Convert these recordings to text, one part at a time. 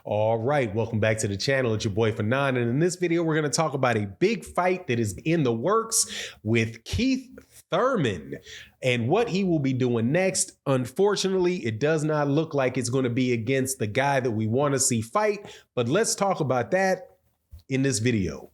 All right, welcome back to the channel. It's your boy Fanon, and in this video, we're going to talk about a big fight that is in the works with Keith Thurman and what he will be doing next. Unfortunately, it does not look like it's going to be against the guy that we want to see fight, but let's talk about that in this video.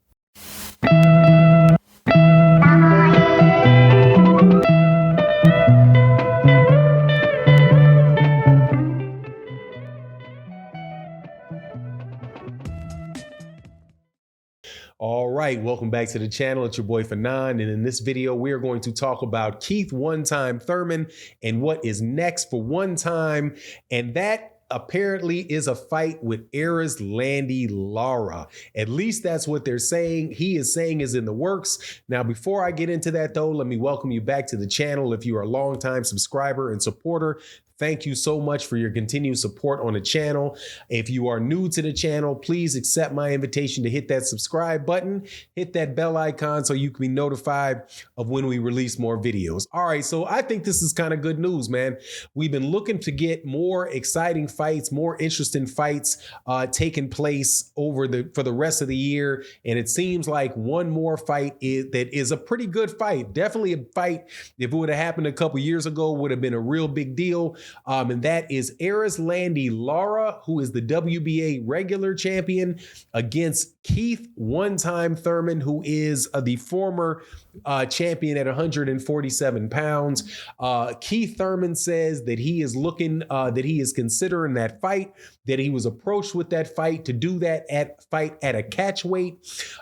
All right, welcome back to the channel. It's your boy Fanon, and in this video, we're going to talk about Keith One Time Thurman and what is next for One Time, and that apparently is a fight with Erislandy Lara. At least that's what they're saying. He is saying is in the works. Now, before I get into that though, let me welcome you back to the channel. If you are a longtime subscriber and supporter, thank you so much for your continued support on the channel. If you are new to the channel, please accept my invitation to hit that subscribe button, hit that bell icon so you can be notified of when we release more videos. All right, so I think this is kind of good news, man. We've been looking to get more exciting fights, more interesting fights taking place for the rest of the year. And it seems like one more fight that is a pretty good fight. Definitely a fight, if it would have happened a couple years ago, would have been a real big deal. And that is Erislandy Lara, who is the WBA regular champion, against Keith One Time Thurman, who is the former champion at 147 pounds. Keith Thurman says that he is considering that fight, that he was approached with that fight to do that fight at a catchweight.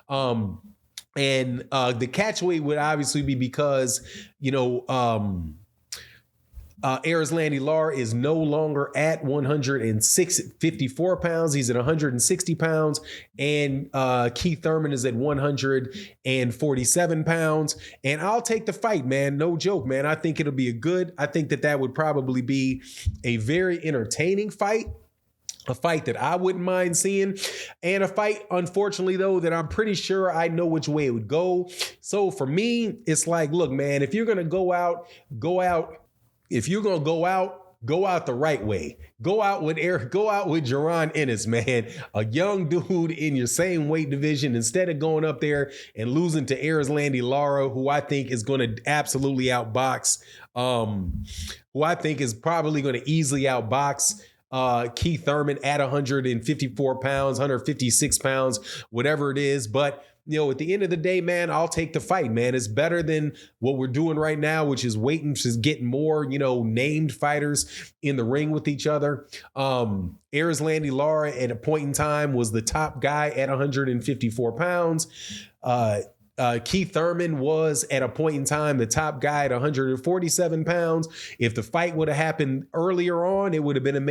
And the catchweight would obviously be because, Erislandy Lara is no longer at 54 pounds. He's at 160 pounds. And Keith Thurman is at 147 pounds. And I'll take the fight, man. No joke, man. I think it'll be I think that would probably be a very entertaining fight. A fight that I wouldn't mind seeing, and a fight, unfortunately, though, that I'm pretty sure I know which way it would go. So for me, it's like, look, man, if you're going to go out. If you're going to go out the right way. Go out with Jaron Ennis, man, a young dude in your same weight division, instead of going up there and losing to Erislandy Lara, who I think is going to absolutely outbox, who I think is probably going to easily outbox Keith Thurman at 154 pounds, 156 pounds, whatever it is. But at the end of the day, man, I'll take the fight, man. It's better than what we're doing right now, which is waiting to get more, named fighters in the ring with each other. Erislandy Lara at a point in time was the top guy at 154 pounds. Keith Thurman was at a point in time the top guy at 147 pounds. If the fight would have happened earlier on, it would have been a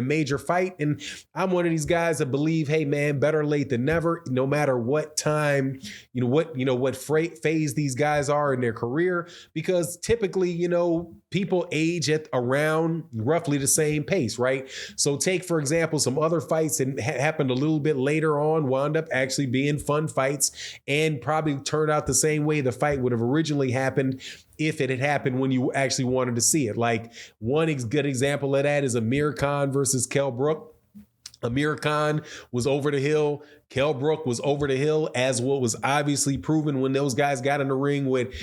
major fight. And I'm one of these guys that believe, hey man, better late than never. No matter what time, what phase these guys are in their career, because typically, people age at around roughly the same pace, right? So take, for example, some other fights that happened a little bit later on, wound up actually being fun fights and probably turned out the same way the fight would have originally happened if it had happened when you actually wanted to see it. Like one good example of that is Amir Khan versus Kell Brook. Amir Khan was over the hill. Kell Brook was over the hill, as what was obviously proven when those guys got in the ring with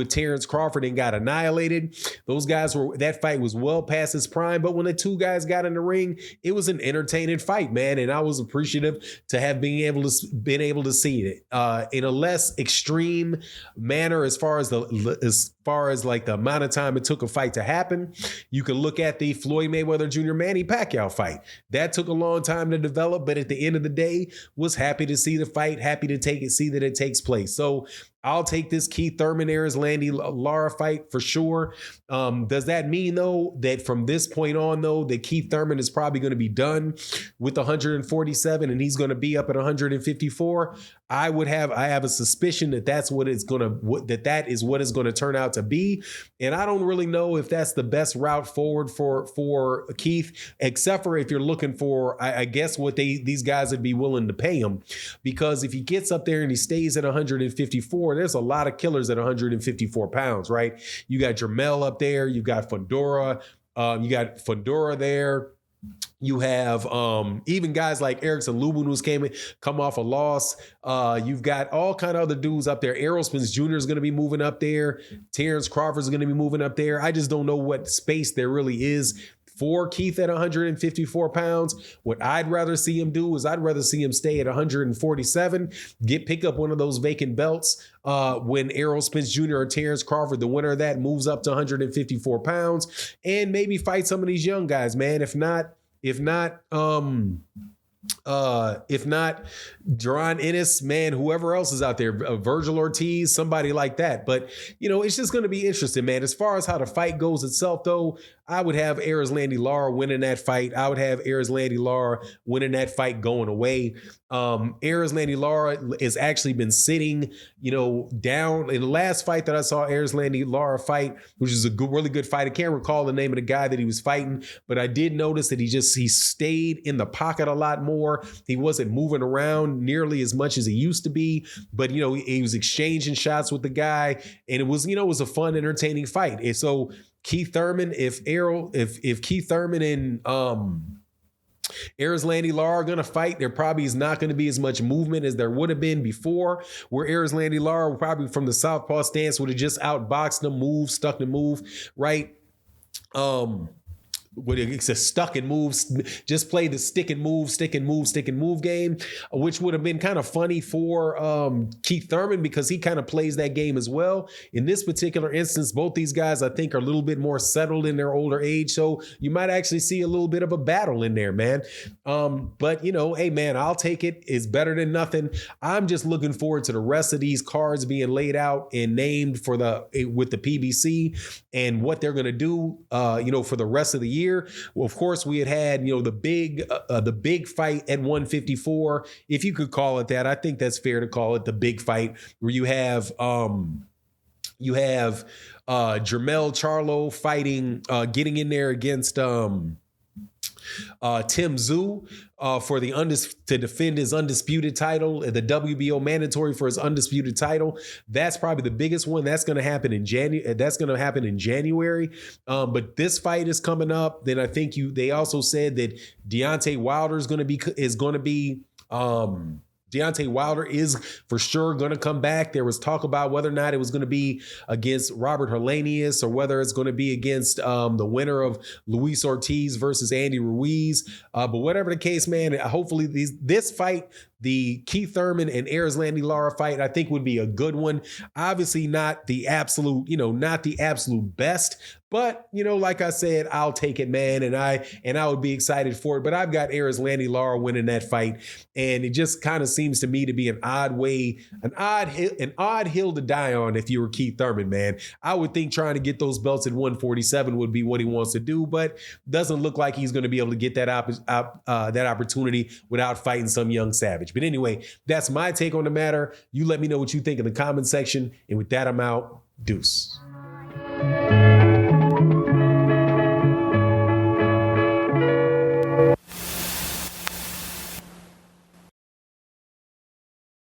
Terrence Crawford and got annihilated. That fight was well past its prime, but when the two guys got in the ring, it was an entertaining fight, man. And I was appreciative to have been able to see it in a less extreme manner as far as like the amount of time it took a fight to happen. You can look at the Floyd Mayweather Jr. Manny Pacquiao fight. That took a long time to develop, but at the end of the day, was happy to see the fight, happy to see that it takes place. So I'll take this Keith Thurman Erislandy Lara fight for sure. Does that mean though that from this point on though that Keith Thurman is probably going to be done with 147 and he's going to be up at 154? I have a suspicion that that is what it's going to turn out to be. And I don't really know if that's the best route forward for Keith, except for if you're looking for, I guess what these guys would be willing to pay him, because if he gets up there and he stays at 154, there's a lot of killers at 154 pounds, right? You got Jermell up there, you got Fundora there. You have even guys like Erickson Lubin, who's come off a loss. You've got all kind of other dudes up there. Errol Spence Jr. is going to be moving up there. Terrence Crawford is going to be moving up there. I just don't know what space there really is for Keith at 154 pounds. What I'd rather see him do is I'd rather see him stay at 147, pick up one of those vacant belts when Errol Spence Jr. or Terrence Crawford, the winner of that, moves up to 154 pounds, and maybe fight some of these young guys, man. If not, Jaron Ennis, man, whoever else is out there, Virgil Ortiz, somebody like that. But, it's just going to be interesting, man. As far as how the fight goes itself, though, I would have Erislandy Lara winning that fight. I would have Erislandy Lara winning that fight going away. Erislandy Lara has actually been sitting, down. In the last fight that I saw Erislandy Lara fight, which is a really good fight. I can't recall the name of the guy that he was fighting, but I did notice that he stayed in the pocket a lot more. He wasn't moving around nearly as much as he used to be, but, he was exchanging shots with the guy, and it was a fun, entertaining fight. And so Keith Thurman, if Keith Thurman and Erislandy Lara are going to fight, there probably is not going to be as much movement as there would have been before, where Erislandy Lara probably from the southpaw stance would have just outboxed him, stuck the move, right? It's a stuck and move, just play the stick and move game, which would have been kind of funny for Keith Thurman because he kind of plays that game as well. In this particular instance, both these guys, I think, are a little bit more settled in their older age, so you might actually see a little bit of a battle in there, man. But, hey, man, I'll take it. It's better than nothing. I'm just looking forward to the rest of these cards being laid out and named with the PBC and what they're going to do, for the rest of the year. Well, of course, we had the big fight at 154, if you could call it that. I think that's fair to call it the big fight, where you have Jermell Charlo fighting, getting in there against Tim Tszyu to defend his undisputed title, the WBO mandatory for his undisputed title. That's probably the biggest one. That's going to happen in January. But this fight is coming up. Then I think they also said that Deontay Wilder is going to be. Deontay Wilder is for sure going to come back. There was talk about whether or not it was going to be against Robert Helenius or whether it's going to be against the winner of Luis Ortiz versus Andy Ruiz. But whatever the case, man, hopefully this fight, the Keith Thurman and Erislandy Lara fight, I think would be a good one. Obviously not the absolute best, but like I said, I'll take it, man, and I would be excited for it. But I've got Erislandy Lara winning that fight, and it just kind of seems to me to be an odd hill to die on if you were Keith Thurman, man. I would think trying to get those belts at 147 would be what he wants to do, but doesn't look like he's going to be able to get that opportunity without fighting some young savage. But anyway, that's my take on the matter. You let me know what you think in the comment section, and with that, I'm out. Deuce.